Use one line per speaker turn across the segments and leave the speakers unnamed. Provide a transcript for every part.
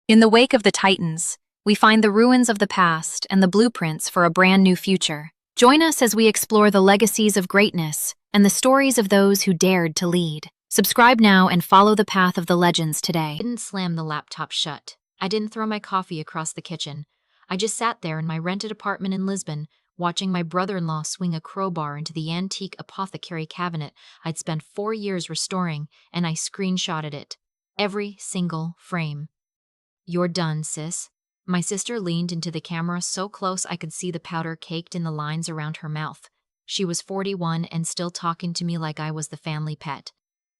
In the wake of the Titans, we find the ruins of the past and the blueprints for a brand new future. Join us as we explore the legacies of greatness and the stories of those who dared to lead. Subscribe now and follow the path of the legends today.
I didn't slam the laptop shut. I didn't throw my coffee across the kitchen. I just sat there in my rented apartment in Lisbon, watching my brother-in-law swing a crowbar into the antique Apothecary cabinet I'd spent 4 years restoring, and I screenshotted it. Every single frame. "You're done, sis." My sister leaned into the camera so close I could see the powder caked in the lines around her mouth. She was 41 and still talking to me like I was the family pet.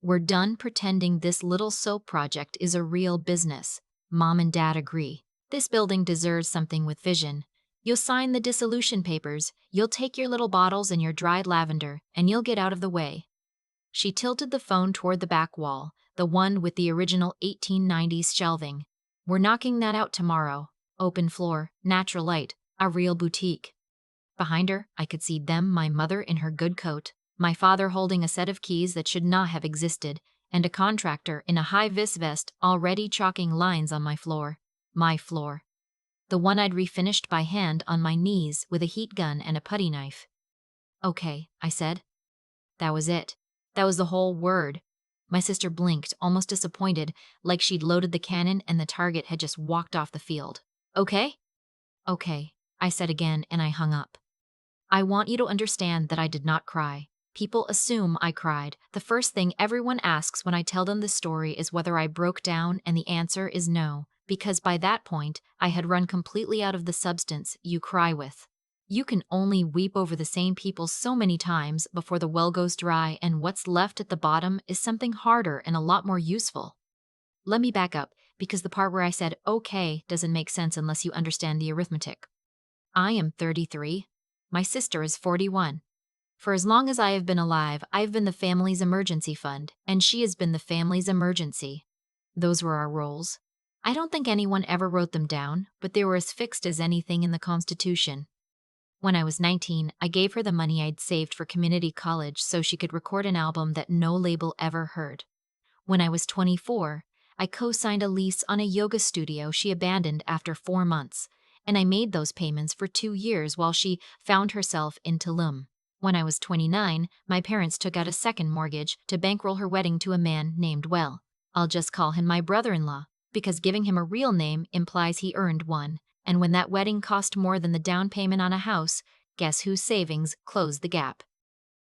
"We're done pretending this little soap project is a real business." Mom and Dad agree. "This building deserves something with vision. You'll sign the dissolution papers, you'll take your little bottles and your dried lavender, and you'll get out of the way." She tilted the phone toward the back wall, the one with the original 1890s shelving. "We're knocking that out tomorrow. Open floor, natural light, a real boutique." Behind her, I could see them, my mother in her good coat, my father holding a set of keys that should not have existed, and a contractor in a high-vis vest already chalking lines on my floor. My floor. The one I'd refinished by hand on my knees with a heat gun and a putty knife. "Okay," I said. That was it. That was the whole word. My sister blinked, almost disappointed, like she'd loaded the cannon and the target had just walked off the field. "Okay?" "Okay," I said again, and I hung up. I want you to understand that I did not cry. People assume I cried. The first thing everyone asks when I tell them the story is whether I broke down, and the answer is no, because by that point, I had run completely out of the substance you cry with. You can only weep over the same people so many times before the well goes dry, and what's left at the bottom is something harder and a lot more useful. Let me back up, because the part where I said okay doesn't make sense unless you understand the arithmetic. I am 33. My sister is 41. For as long as I have been alive, I've been the family's emergency fund, and she has been the family's emergency. Those were our roles. I don't think anyone ever wrote them down, but they were as fixed as anything in the Constitution. When I was 19, I gave her the money I'd saved for community college so she could record an album that no label ever heard. When I was 24, I co-signed a lease on a yoga studio she abandoned after 4 months, and I made those payments for 2 years while she found herself in Tulum. When I was 29, my parents took out a second mortgage to bankroll her wedding to a man named, well, I'll just call him my brother-in-law, because giving him a real name implies he earned one, and when that wedding cost more than the down payment on a house, guess whose savings closed the gap?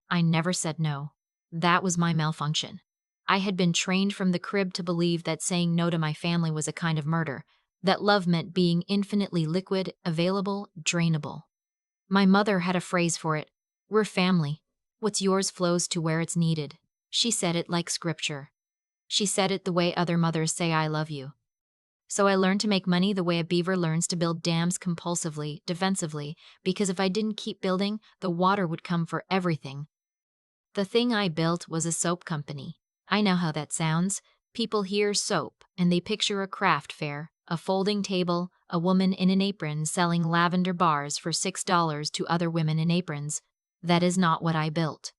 I never said no. That was my malfunction. I had been trained from the crib to believe that saying no to my family was a kind of murder, that love meant being infinitely liquid, available, drainable. My mother had a phrase for it. "We're family. What's yours flows to where it's needed." She said it like scripture. She said it the way other mothers say "I love you." So I learned to make money the way a beaver learns to build dams compulsively, defensively, because if I didn't keep building, the water would come for everything. The thing I built was a soap company. I know how that sounds. People hear soap, and they picture a craft fair, a folding table, a woman in an apron selling lavender bars for $6 to other women in aprons. That is not what I built.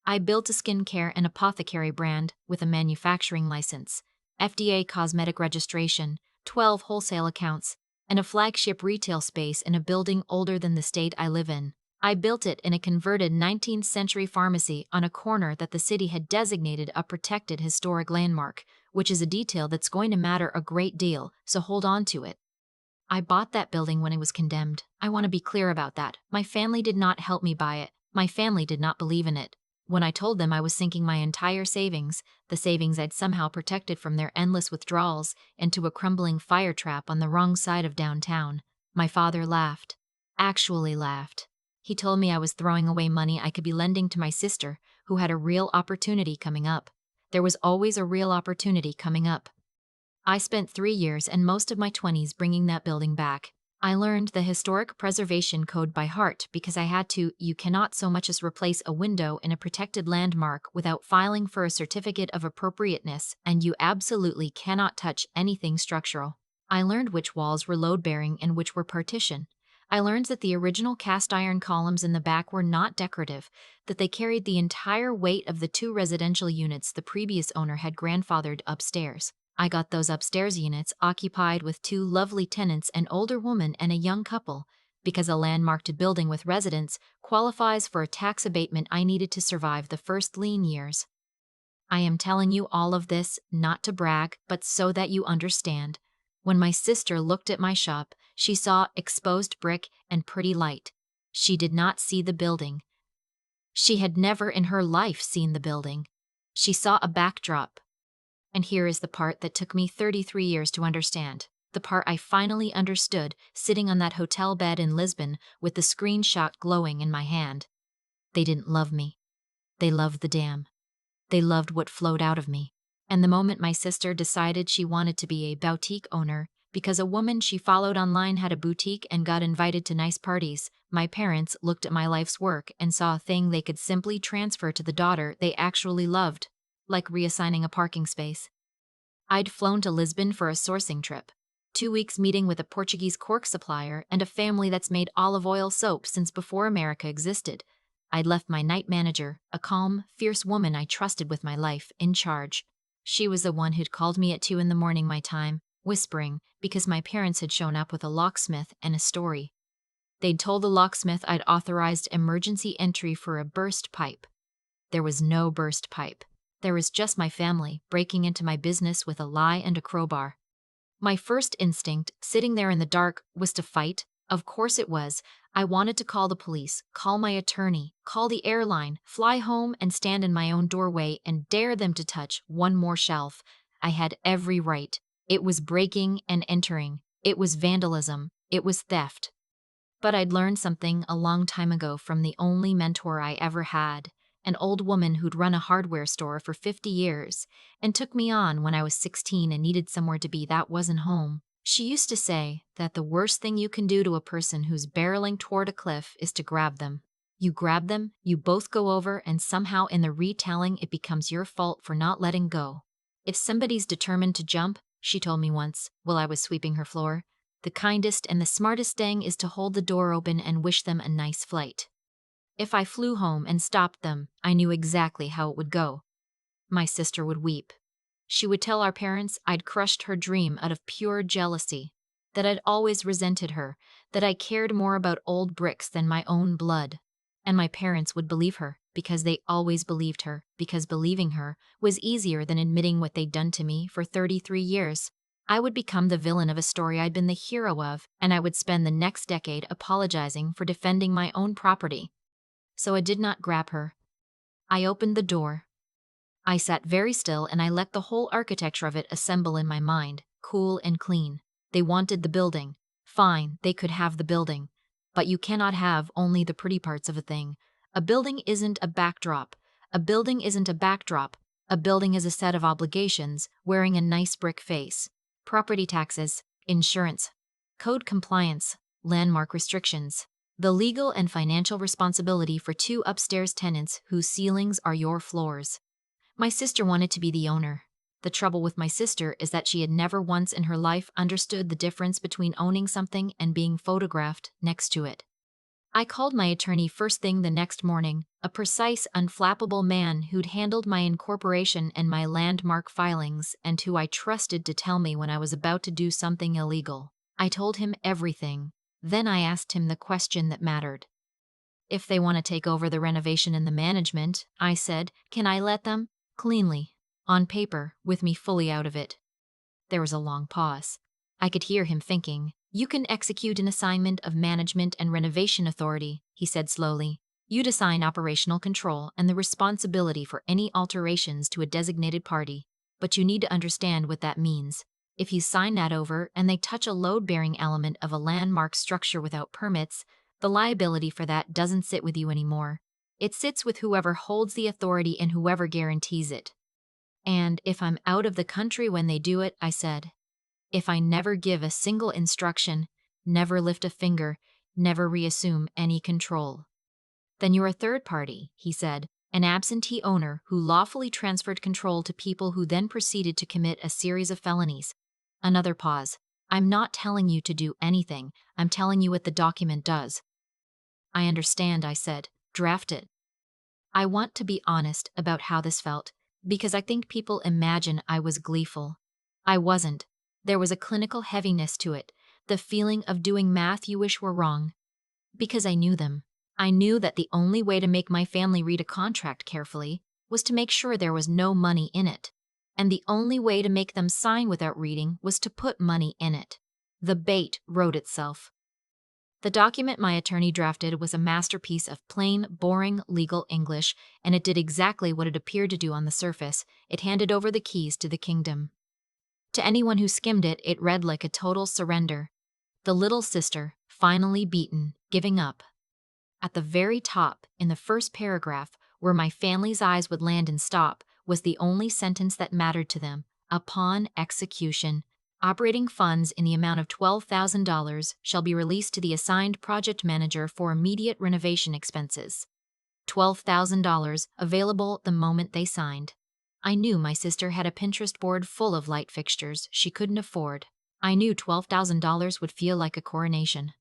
I built a skincare and apothecary brand with a manufacturing license, FDA cosmetic registration, 12 wholesale accounts, and a flagship retail space in a building older than the state I live in. I built it in a converted 19th century pharmacy on a corner that the city had designated a protected historic landmark, which is a detail that's going to matter a great deal, so hold on to it. I bought that building when it was condemned. I want to be clear about that. My family did not help me buy it. My family did not believe in it. When I told them I was sinking my entire savings, the savings I'd somehow protected from their endless withdrawals, into a crumbling fire trap on the wrong side of downtown, my father laughed. Actually laughed. He told me I was throwing away money I could be lending to my sister, who had a real opportunity coming up. There was always a real opportunity coming up. I spent 3 years and most of my 20s bringing that building back. I learned the historic preservation code by heart because I had to. You cannot so much as replace a window in a protected landmark without filing for a certificate of appropriateness, and you absolutely cannot touch anything structural. I learned which walls were load-bearing and which were partition. I learned that the original cast iron columns in the back were not decorative, that they carried the entire weight of the 2 residential units the previous owner had grandfathered upstairs. I got those upstairs units occupied with two lovely tenants, an older woman and a young couple, because a landmarked building with residents qualifies for a tax abatement I needed to survive the first lean years. I am telling you all of this not to brag, but so that you understand. When my sister looked at my shop, she saw exposed brick and pretty light. She did not see the building. She had never in her life seen the building. She saw a backdrop. And here is the part that took me 33 years to understand. The part I finally understood sitting on that hotel bed in Lisbon with the screenshot glowing in my hand. They didn't love me. They loved the dam. They loved what flowed out of me. And the moment my sister decided she wanted to be a boutique owner, because a woman she followed online had a boutique and got invited to nice parties, my parents looked at my life's work and saw a thing they could simply transfer to the daughter they actually loved, like reassigning a parking space. I'd flown to Lisbon for a sourcing trip. 2 weeks meeting with a Portuguese cork supplier and a family that's made olive oil soap since before America existed. I'd left my night manager, a calm, fierce woman I trusted with my life, in charge. She was the one who'd called me at 2 a.m. my time, whispering, because my parents had shown up with a locksmith and a story. They'd told the locksmith I'd authorized emergency entry for a burst pipe. There was no burst pipe. There was just my family breaking into my business with a lie and a crowbar. My first instinct, sitting there in the dark, was to fight. Of course it was. I wanted to call the police, call my attorney, call the airline, fly home and stand in my own doorway and dare them to touch one more shelf. I had every right. It was breaking and entering. It was vandalism. It was theft. But I'd learned something a long time ago from the only mentor I ever had, an old woman who'd run a hardware store for 50 years and took me on when I was 16 and needed somewhere to be that wasn't home. She used to say that the worst thing you can do to a person who's barreling toward a cliff is to grab them. You grab them, you both go over, and somehow in the retelling it becomes your fault for not letting go. If somebody's determined to jump, she told me once while I was sweeping her floor, the kindest and the smartest thing is to hold the door open and wish them a nice flight. If I flew home and stopped them, I knew exactly how it would go. My sister would weep. She would tell our parents I'd crushed her dream out of pure jealousy, that I'd always resented her, that I cared more about old bricks than my own blood. And my parents would believe her, because they always believed her, because believing her was easier than admitting what they'd done to me for 33 years. I would become the villain of a story I'd been the hero of, and I would spend the next decade apologizing for defending my own property. So I did not grab her. I opened the door. I sat very still and I let the whole architecture of it assemble in my mind, cool and clean. They wanted the building. Fine, they could have the building. But you cannot have only the pretty parts of a thing. A building isn't a backdrop. A building isn't a backdrop. A building is a set of obligations, wearing a nice brick face. Property taxes, insurance, code compliance, landmark restrictions. The legal and financial responsibility for two upstairs tenants whose ceilings are your floors. My sister wanted to be the owner. The trouble with my sister is that she had never once in her life understood the difference between owning something and being photographed next to it. I called my attorney first thing the next morning, a precise, unflappable man who'd handled my incorporation and my landmark filings and who I trusted to tell me when I was about to do something illegal. I told him everything. Then I asked him the question that mattered. If they want to take over the renovation and the management, I said, can I let them? Cleanly, on paper, with me fully out of it. There was a long pause. I could hear him thinking. You can execute an assignment of management and renovation authority, he said slowly. You'd assign operational control and the responsibility for any alterations to a designated party, but you need to understand what that means. If you sign that over and they touch a load-bearing element of a landmark structure without permits, the liability for that doesn't sit with you anymore. It sits with whoever holds the authority and whoever guarantees it. And if I'm out of the country when they do it, I said, if I never give a single instruction, never lift a finger, never reassume any control, then you're a third party, he said, an absentee owner who lawfully transferred control to people who then proceeded to commit a series of felonies. Another pause. I'm not telling you to do anything. I'm telling you what the document does. I understand, I said. Draft it. I want to be honest about how this felt, because I think people imagine I was gleeful. I wasn't. There was a clinical heaviness to it, the feeling of doing math you wish were wrong. Because I knew them. I knew that the only way to make my family read a contract carefully was to make sure there was no money in it. And the only way to make them sign without reading was to put money in it. The bait wrote itself. The document my attorney drafted was a masterpiece of plain, boring legal English, and it did exactly what it appeared to do on the surface. It handed over the keys to the kingdom. To anyone who skimmed it, it read like a total surrender. The little sister, finally beaten, giving up. At the very top, in the first paragraph, where my family's eyes would land and stop, was the only sentence that mattered to them. Upon execution, operating funds in the amount of $12,000 shall be released to the assigned project manager for immediate renovation expenses. $12,000 available the moment they signed. I knew my sister had a Pinterest board full of light fixtures she couldn't afford. I knew $12,000 would feel like a coronation.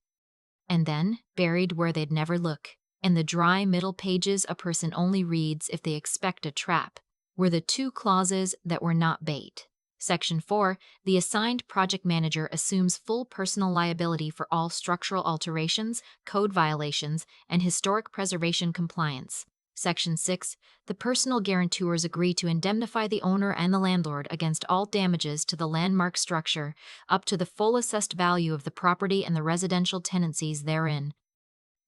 And then, buried where they'd never look, in the dry middle pages a person only reads if they expect a trap, were the two clauses that were not bait. Section 4, the assigned project manager assumes full personal liability for all structural alterations, code violations, and historic preservation compliance. Section 6, the personal guarantors agree to indemnify the owner and the landlord against all damages to the landmark structure, up to the full assessed value of the property and the residential tenancies therein.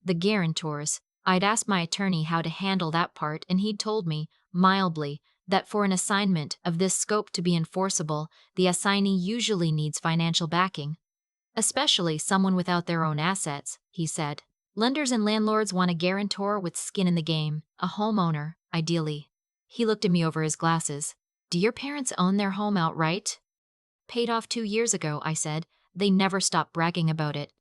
The guarantors. I'd asked my attorney how to handle that part, and he'd told me, mildly, that for an assignment of this scope to be enforceable, the assignee usually needs financial backing. Especially someone without their own assets, he said. Lenders and landlords want a guarantor with skin in the game, a homeowner, ideally. He looked at me over his glasses. Do your parents own their home outright? Paid off 2 years ago, I said. They never stopped bragging about it.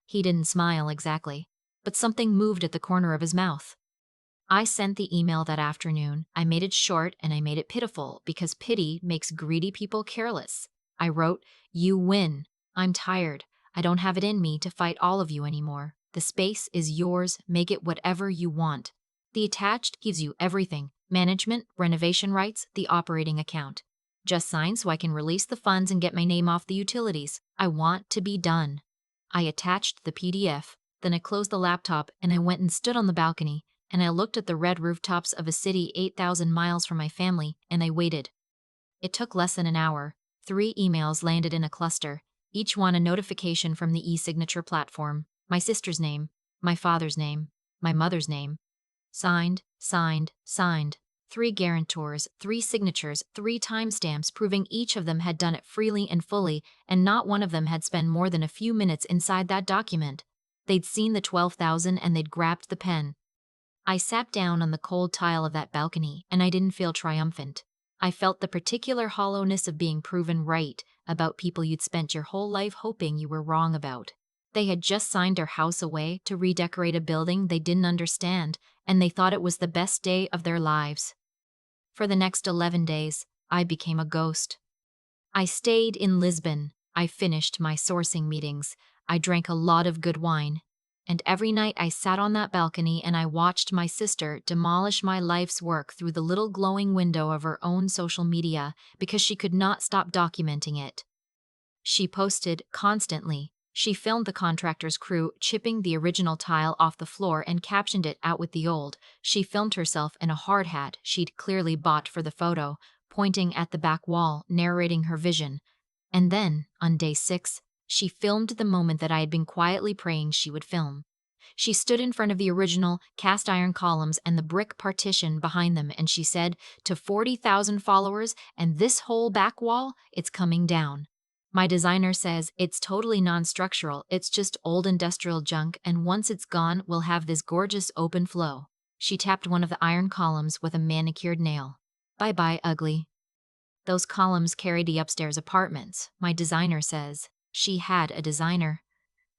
He didn't smile exactly, but something moved at the corner of his mouth. I sent the email that afternoon. I made it short and I made it pitiful because pity makes greedy people careless. I wrote, "You win. I'm tired. I don't have it in me to fight all of you anymore. The space is yours. Make it whatever you want. The attached gives you everything: management, renovation rights, the operating account. Just sign so I can release the funds and get my name off the utilities. I want to be done." I attached the PDF, then I closed the laptop and I went and stood on the balcony, and I looked at the red rooftops of a city 8,000 miles from my family, and I waited. It took less than an hour. 3 emails landed in a cluster, each one a notification from the e-signature platform. My sister's name, my father's name, my mother's name. Signed, signed, signed. 3 guarantors, 3 signatures, 3 timestamps proving each of them had done it freely and fully, and not one of them had spent more than a few minutes inside that document. They'd seen the 12,000 and they'd grabbed the pen. I sat down on the cold tile of that balcony, and I didn't feel triumphant. I felt the particular hollowness of being proven right about people you'd spent your whole life hoping you were wrong about. They had just signed their house away to redecorate a building they didn't understand, and they thought it was the best day of their lives. For the next 11 days, I became a ghost. I stayed in Lisbon. I finished my sourcing meetings. I drank a lot of good wine. And every night I sat on that balcony and I watched my sister demolish my life's work through the little glowing window of her own social media because she could not stop documenting it. She posted constantly. She filmed the contractor's crew chipping the original tile off the floor and captioned it "out with the old." She filmed herself in a hard hat she'd clearly bought for the photo, pointing at the back wall, narrating her vision. And then, on day 6, she filmed the moment that I had been quietly praying she would film. She stood in front of the original cast iron columns and the brick partition behind them, and she said, "To 40,000 followers and this whole back wall, it's coming down. My designer says it's totally non-structural, it's just old industrial junk, and once it's gone, we'll have this gorgeous open flow." She tapped one of the iron columns with a manicured nail. "Bye-bye, ugly." Those columns carried the upstairs apartments, my designer says. She had a designer.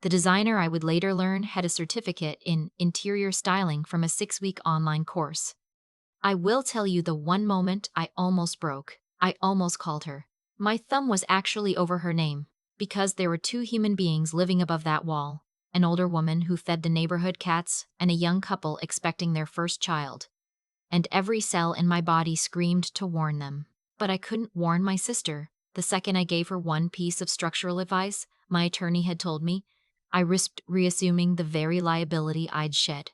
The designer, I would later learn, had a certificate in interior styling from a 6-week online course. I will tell you the one moment I almost broke. I almost called her. My thumb was actually over her name, because there were 2 human beings living above that wall, an older woman who fed the neighborhood cats and a young couple expecting their first child. And every cell in my body screamed to warn them. But I couldn't warn my sister. The second I gave her one piece of structural advice my attorney had told me, I risked reassuming the very liability I'd shed.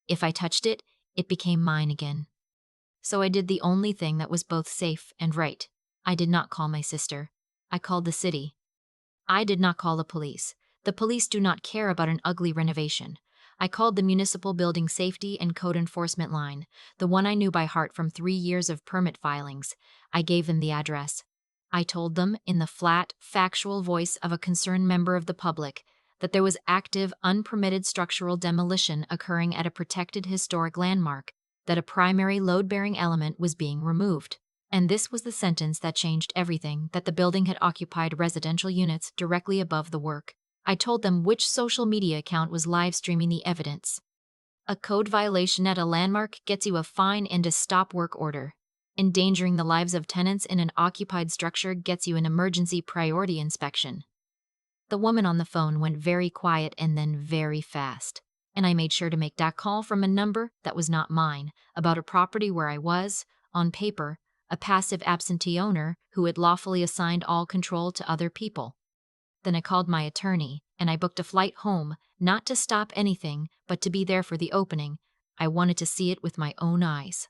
If I touched it, it became mine again. So I did the only thing that was both safe and right. I did not call my sister. I called the city. I did not call the police. The police do not care about an ugly renovation. I called the Municipal Building Safety and Code Enforcement line, the one I knew by heart from 3 years of permit filings. I gave them the address. I told them, in the flat, factual voice of a concerned member of the public, that there was active, unpermitted structural demolition occurring at a protected historic landmark, that a primary load-bearing element was being removed. And this was the sentence that changed everything, that the building had occupied residential units directly above the work. I told them which social media account was live streaming the evidence. A code violation at a landmark gets you a fine and a stop work order. Endangering the lives of tenants in an occupied structure gets you an emergency priority inspection. The woman on the phone went very quiet and then very fast, and I made sure to make that call from a number that was not mine, about a property where I was, on paper, a passive absentee owner who had lawfully assigned all control to other people. Then I called my attorney, and I booked a flight home, not to stop anything, but to be there for the opening. I wanted to see it with my own eyes.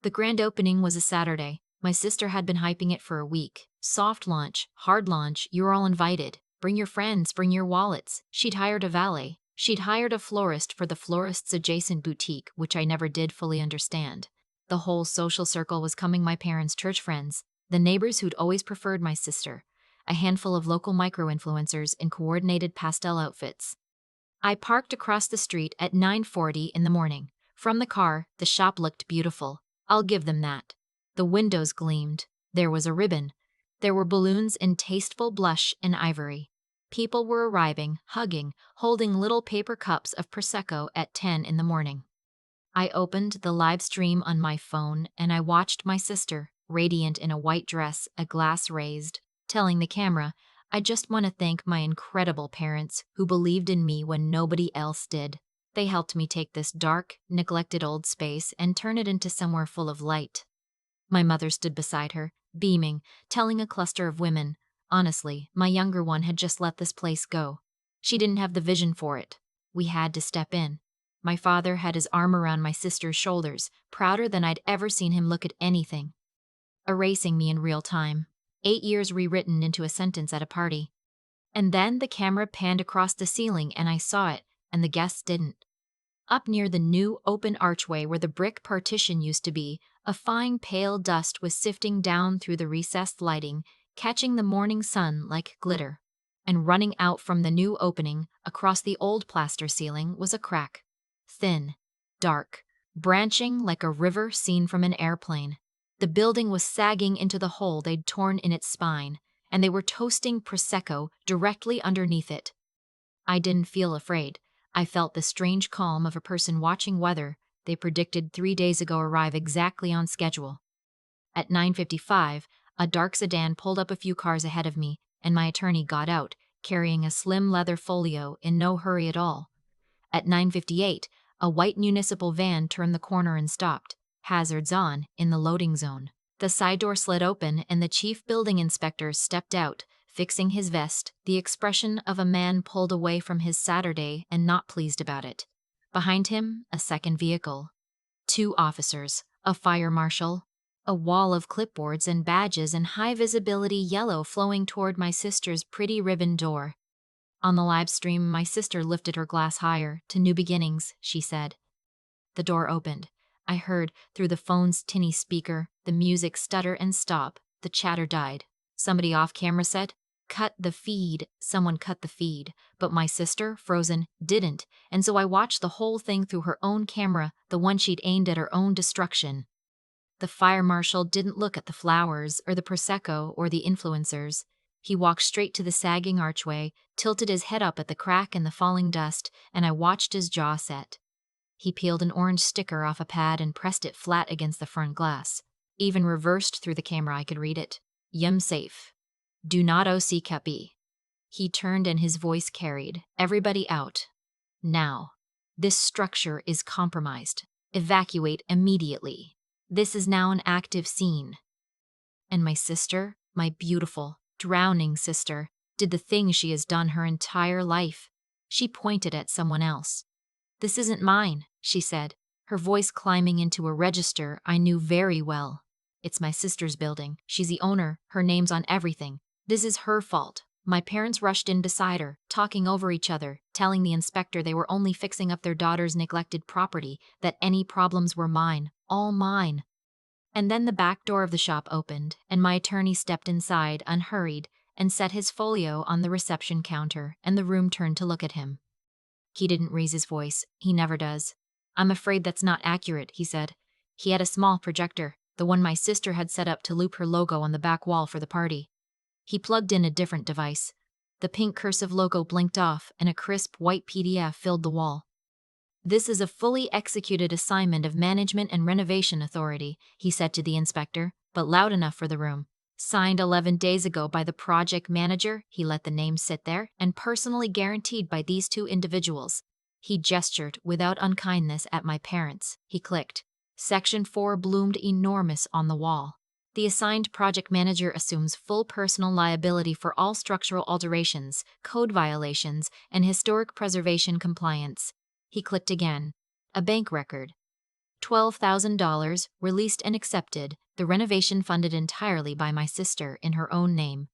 The grand opening was a Saturday. My sister had been hyping it for a week. Soft launch, hard launch, you're all invited. Bring your friends, bring your wallets. She'd hired a valet. She'd hired a florist for the florist's adjacent boutique, which I never did fully understand. The whole social circle was coming, my parents' church friends, the neighbors who'd always preferred my sister, a handful of local micro-influencers in coordinated pastel outfits. I parked across the street at 9:40 in the morning. From the car, the shop looked beautiful. I'll give them that. The windows gleamed. There was a ribbon. There were balloons in tasteful blush and ivory. People were arriving, hugging, holding little paper cups of Prosecco at 10 in the morning. I opened the live stream on my phone and I watched my sister, radiant in a white dress, a glass raised, telling the camera, I just want to thank my incredible parents who believed in me when nobody else did. They helped me take this dark, neglected old space and turn it into somewhere full of light. My mother stood beside her, beaming, telling a cluster of women, honestly, my younger one had just let this place go. She didn't have the vision for it. We had to step in. My father had his arm around my sister's shoulders, prouder than I'd ever seen him look at anything. Erasing me in real time. 8 years rewritten into a sentence at a party. And then the camera panned across the ceiling and I saw it, and the guests didn't. Up near the new open archway where the brick partition used to be, a fine pale dust was sifting down through the recessed lighting, catching the morning sun like glitter. And running out from the new opening, across the old plaster ceiling, was a crack. Thin, dark, branching like a river seen from an airplane. The building was sagging into the hole they'd torn in its spine, and they were toasting Prosecco directly underneath it. I didn't feel afraid. I felt the strange calm of a person watching weather they predicted 3 days ago arrive exactly on schedule. At 9:55, a dark sedan pulled up a few cars ahead of me, and my attorney got out, carrying a slim leather folio in no hurry at all. At 9:58, a white municipal van turned the corner and stopped, hazards on, in the loading zone. The side door slid open and the chief building inspector stepped out, fixing his vest, the expression of a man pulled away from his Saturday and not pleased about it. Behind him, a second vehicle. 2 officers, a fire marshal, a wall of clipboards and badges and high-visibility yellow flowing toward my sister's pretty ribbon door. On the live stream, my sister lifted her glass higher. To new beginnings, she said. The door opened. I heard, through the phone's tinny speaker, the music stutter and stop. The chatter died. Somebody off camera said, "Cut the feed." Someone cut the feed, but my sister, frozen, didn't, and so I watched the whole thing through her own camera, the one she'd aimed at her own destruction. The fire marshal didn't look at the flowers or the Prosecco or the influencers. He walked straight to the sagging archway, tilted his head up at the crack and the falling dust, and I watched his jaw set. He peeled an orange sticker off a pad and pressed it flat against the front glass. Even reversed through the camera I could read it. Yum safe. Do not OC Capi. He turned and his voice carried. Everybody out. Now. This structure is compromised. Evacuate immediately. This is now an active scene. And my sister, my beautiful, drowning sister, did the thing she has done her entire life. She pointed at someone else. "This isn't mine," she said, her voice climbing into a register I knew very well. "It's my sister's building. She's the owner. Her name's on everything. This is her fault." My parents rushed in beside her, talking over each other, telling the inspector they were only fixing up their daughter's neglected property, that any problems were mine, all mine. And then the back door of the shop opened, and my attorney stepped inside, unhurried, and set his folio on the reception counter, and the room turned to look at him. He didn't raise his voice. He never does. "I'm afraid that's not accurate," he said. He had a small projector, the one my sister had set up to loop her logo on the back wall for the party. He plugged in a different device. The pink cursive logo blinked off, and a crisp white PDF filled the wall. "This is a fully executed assignment of Management and Renovation Authority," he said to the inspector, but loud enough for the room. "Signed 11 days ago by the project manager," he let the name sit there, "and personally guaranteed by these two individuals." He gestured without unkindness at my parents. He clicked. Section 4 bloomed enormous on the wall. "The assigned project manager assumes full personal liability for all structural alterations, code violations, and historic preservation compliance." He clicked again. A bank record. $12,000, released and accepted, the renovation funded entirely by my sister in her own name.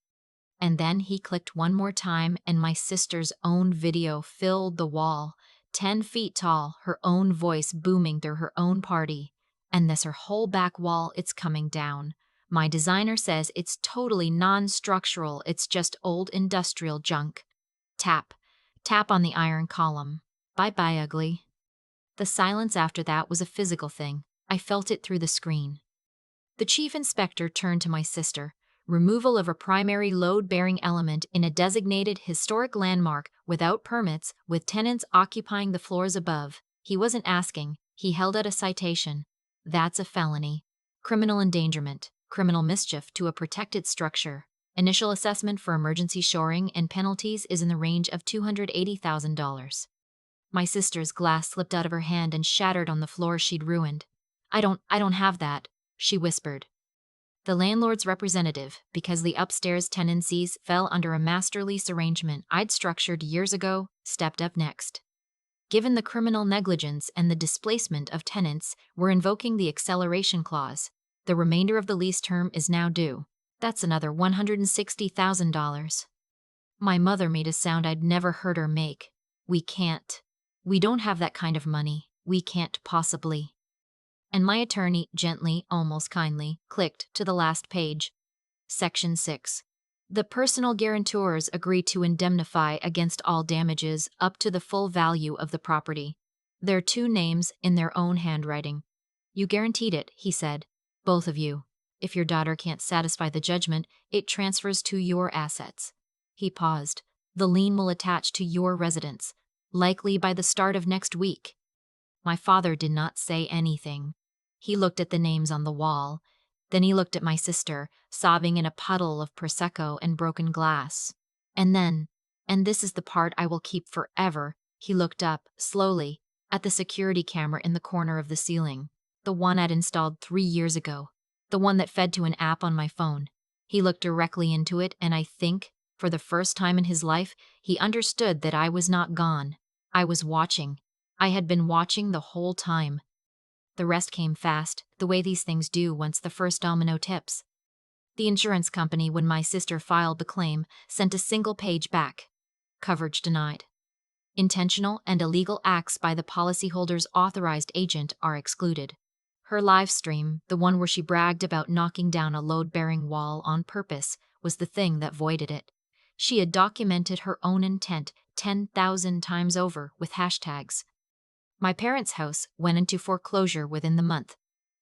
And then he clicked one more time, and my sister's own video filled the wall, 10 feet tall, her own voice booming through her own party. "And this her whole back wall, it's coming down. My designer says it's totally non-structural, it's just old industrial junk." Tap. Tap on the iron column. "Bye-bye, ugly." The silence after that was a physical thing. I felt it through the screen. The chief inspector turned to my sister. "Removal of a primary load-bearing element in a designated historic landmark without permits, with tenants occupying the floors above." He wasn't asking. He held out a citation. "That's a felony. Criminal endangerment, criminal mischief to a protected structure. Initial assessment for emergency shoring and penalties is in the range of $280,000. My sister's glass slipped out of her hand and shattered on the floor she'd ruined. I don't have that," she whispered. The landlord's representative, because the upstairs tenancies fell under a master lease arrangement I'd structured years ago, stepped up next. "Given the criminal negligence and the displacement of tenants, we're invoking the acceleration clause. The remainder of the lease term is now due. That's another $160,000. My mother made a sound I'd never heard her make. "We can't. We don't have that kind of money. We can't possibly." And my attorney gently, almost kindly, clicked to the last page. Section 6. The personal guarantors agree to indemnify against all damages up to the full value of the property. Their two names in their own handwriting. "You guaranteed it," he said. "Both of you. If your daughter can't satisfy the judgment, it transfers to your assets." He paused. "The lien will attach to your residence, likely by the start of next week." My father did not say anything. He looked at the names on the wall. Then he looked at my sister, sobbing in a puddle of Prosecco and broken glass. And then, and this is the part I will keep forever, he looked up, slowly, at the security camera in the corner of the ceiling. The one I'd installed 3 years ago. The one that fed to an app on my phone. He looked directly into it, and I think, for the first time in his life, he understood that I was not gone. I was watching. I had been watching the whole time. The rest came fast, the way these things do once the first domino tips. The insurance company, when my sister filed the claim, sent a single page back. Coverage denied. Intentional and illegal acts by the policyholder's authorized agent are excluded. Her live stream, the one where she bragged about knocking down a load-bearing wall on purpose, was the thing that voided it. She had documented her own intent 10,000 times over with hashtags. My parents' house went into foreclosure within the month.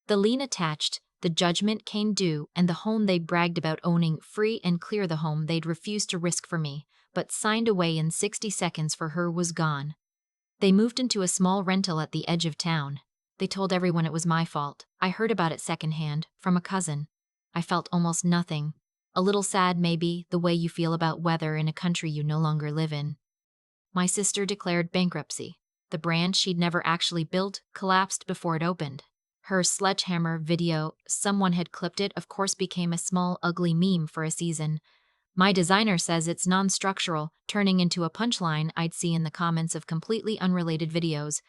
The lien attached, the judgment came due, and the home they bragged about owning free and clear the home they'd refused to risk for me, but signed away in 60 seconds for her, was gone. They moved into a small rental at the edge of town. They told everyone it was my fault. I heard about it secondhand, from a cousin. I felt almost nothing. A little sad, maybe, the way you feel about weather in a country you no longer live in. My sister declared bankruptcy. The brand she'd never actually built collapsed before it opened. Her sledgehammer video, someone had clipped it, of course became a small, ugly meme for a season. My designer says it's non-structural, turning into a punchline I'd see in the comments of completely unrelated videos.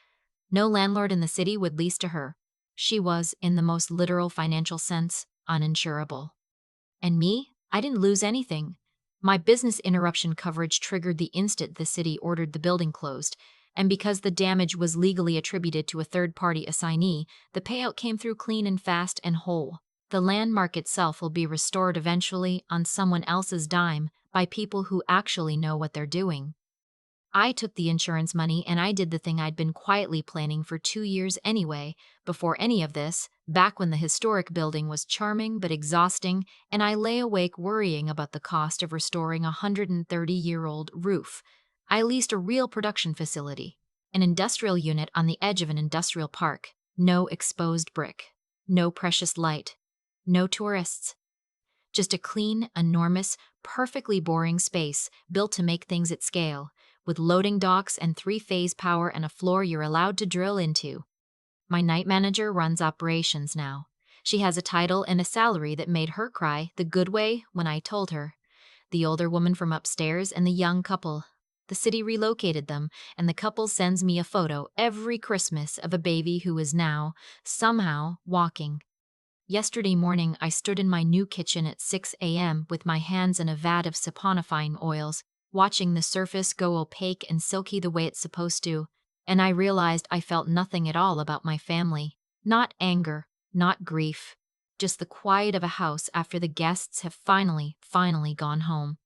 No landlord in the city would lease to her. She was, in the most literal financial sense, uninsurable. And me? I didn't lose anything. My business interruption coverage triggered the instant the city ordered the building closed, and because the damage was legally attributed to a third-party assignee, the payout came through clean and fast and whole. The landmark itself will be restored eventually on someone else's dime by people who actually know what they're doing. I took the insurance money and I did the thing I'd been quietly planning for 2 years anyway, before any of this, back when the historic building was charming but exhausting, and I lay awake worrying about the cost of restoring a 130-year-old roof. I leased a real production facility, an industrial unit on the edge of an industrial park. No exposed brick, no precious light, no tourists. Just a clean, enormous, perfectly boring space built to make things at scale, with loading docks and three-phase power and a floor you're allowed to drill into. My night manager runs operations now. She has a title and a salary that made her cry the good way when I told her. The older woman from upstairs and the young couple. The city relocated them, and the couple sends me a photo every Christmas of a baby who is now, somehow, walking. Yesterday morning, I stood in my new kitchen at 6 a.m. with my hands in a vat of saponifying oils, watching the surface go opaque and silky the way it's supposed to, and I realized I felt nothing at all about my family. Not anger, not grief, just the quiet of a house after the guests have finally gone home.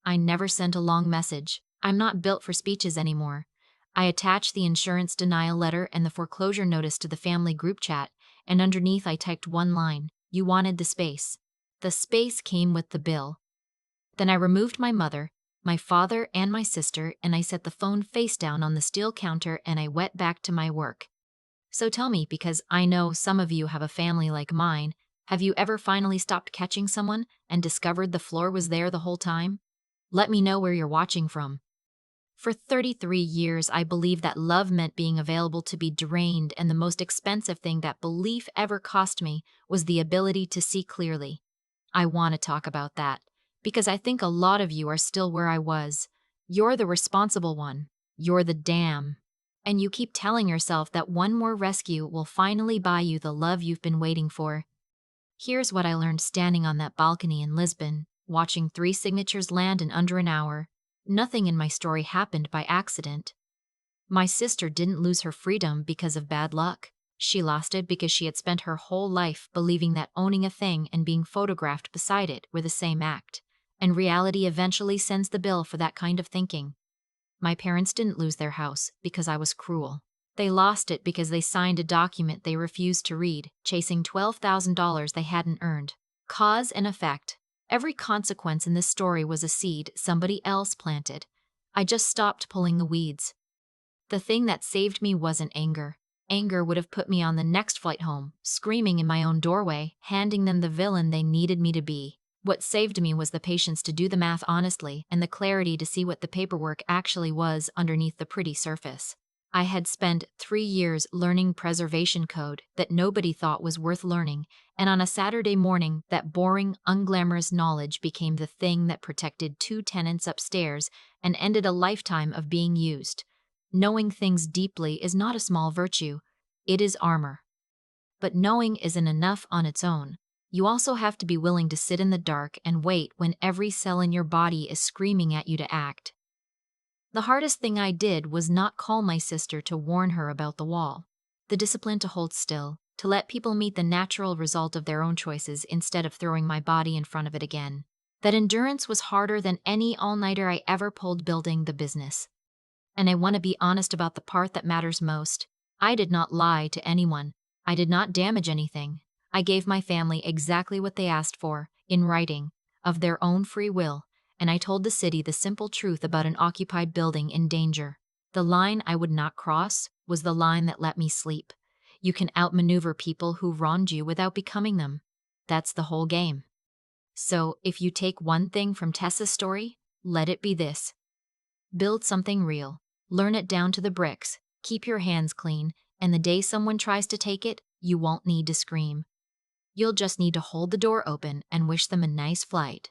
I never sent a long message. I'm not built for speeches anymore. I attached the insurance denial letter and the foreclosure notice to the family group chat, and underneath I typed one line: "You wanted the space." The space came with the bill. Then I removed my mother, my father, and my sister, and I set the phone face down on the steel counter and I went back to my work. So tell me, because I know some of you have a family like mine, have you ever finally stopped catching someone and discovered the floor was there the whole time? Let me know where you're watching from. For 33 years, I believed that love meant being available to be drained, and the most expensive thing that belief ever cost me was the ability to see clearly. I want to talk about that, because I think a lot of you are still where I was. You're the responsible one. You're the dam. And you keep telling yourself that one more rescue will finally buy you the love you've been waiting for. Here's what I learned standing on that balcony in Lisbon, watching 3 signatures land in under an hour. Nothing in my story happened by accident. My sister didn't lose her freedom because of bad luck. She lost it because she had spent her whole life believing that owning a thing and being photographed beside it were the same act, and reality eventually sends the bill for that kind of thinking. My parents didn't lose their house because I was cruel. They lost it because they signed a document they refused to read, chasing $12,000 they hadn't earned. Cause and effect. Every consequence in this story was a seed somebody else planted. I just stopped pulling the weeds. The thing that saved me wasn't anger. Anger would have put me on the next flight home, screaming in my own doorway, handing them the villain they needed me to be. What saved me was the patience to do the math honestly and the clarity to see what the paperwork actually was underneath the pretty surface. I had spent 3 years learning preservation code that nobody thought was worth learning, and on a Saturday morning, that boring, unglamorous knowledge became the thing that protected 2 tenants upstairs and ended a lifetime of being used. Knowing things deeply is not a small virtue. It is armor. But knowing isn't enough on its own. You also have to be willing to sit in the dark and wait when every cell in your body is screaming at you to act. The hardest thing I did was not call my sister to warn her about the wall. The discipline to hold still, to let people meet the natural result of their own choices instead of throwing my body in front of it again. That endurance was harder than any all-nighter I ever pulled building the business. And I want to be honest about the part that matters most. I did not lie to anyone. I did not damage anything. I gave my family exactly what they asked for, in writing, of their own free will, and I told the city the simple truth about an occupied building in danger. The line I would not cross was the line that let me sleep. You can outmaneuver people who wronged you without becoming them. That's the whole game. So, if you take one thing from Tessa's story, let it be this. Build something real. Learn it down to the bricks. Keep your hands clean, and the day someone tries to take it, You won't need to scream. You'll just need to hold the door open and wish them a nice flight.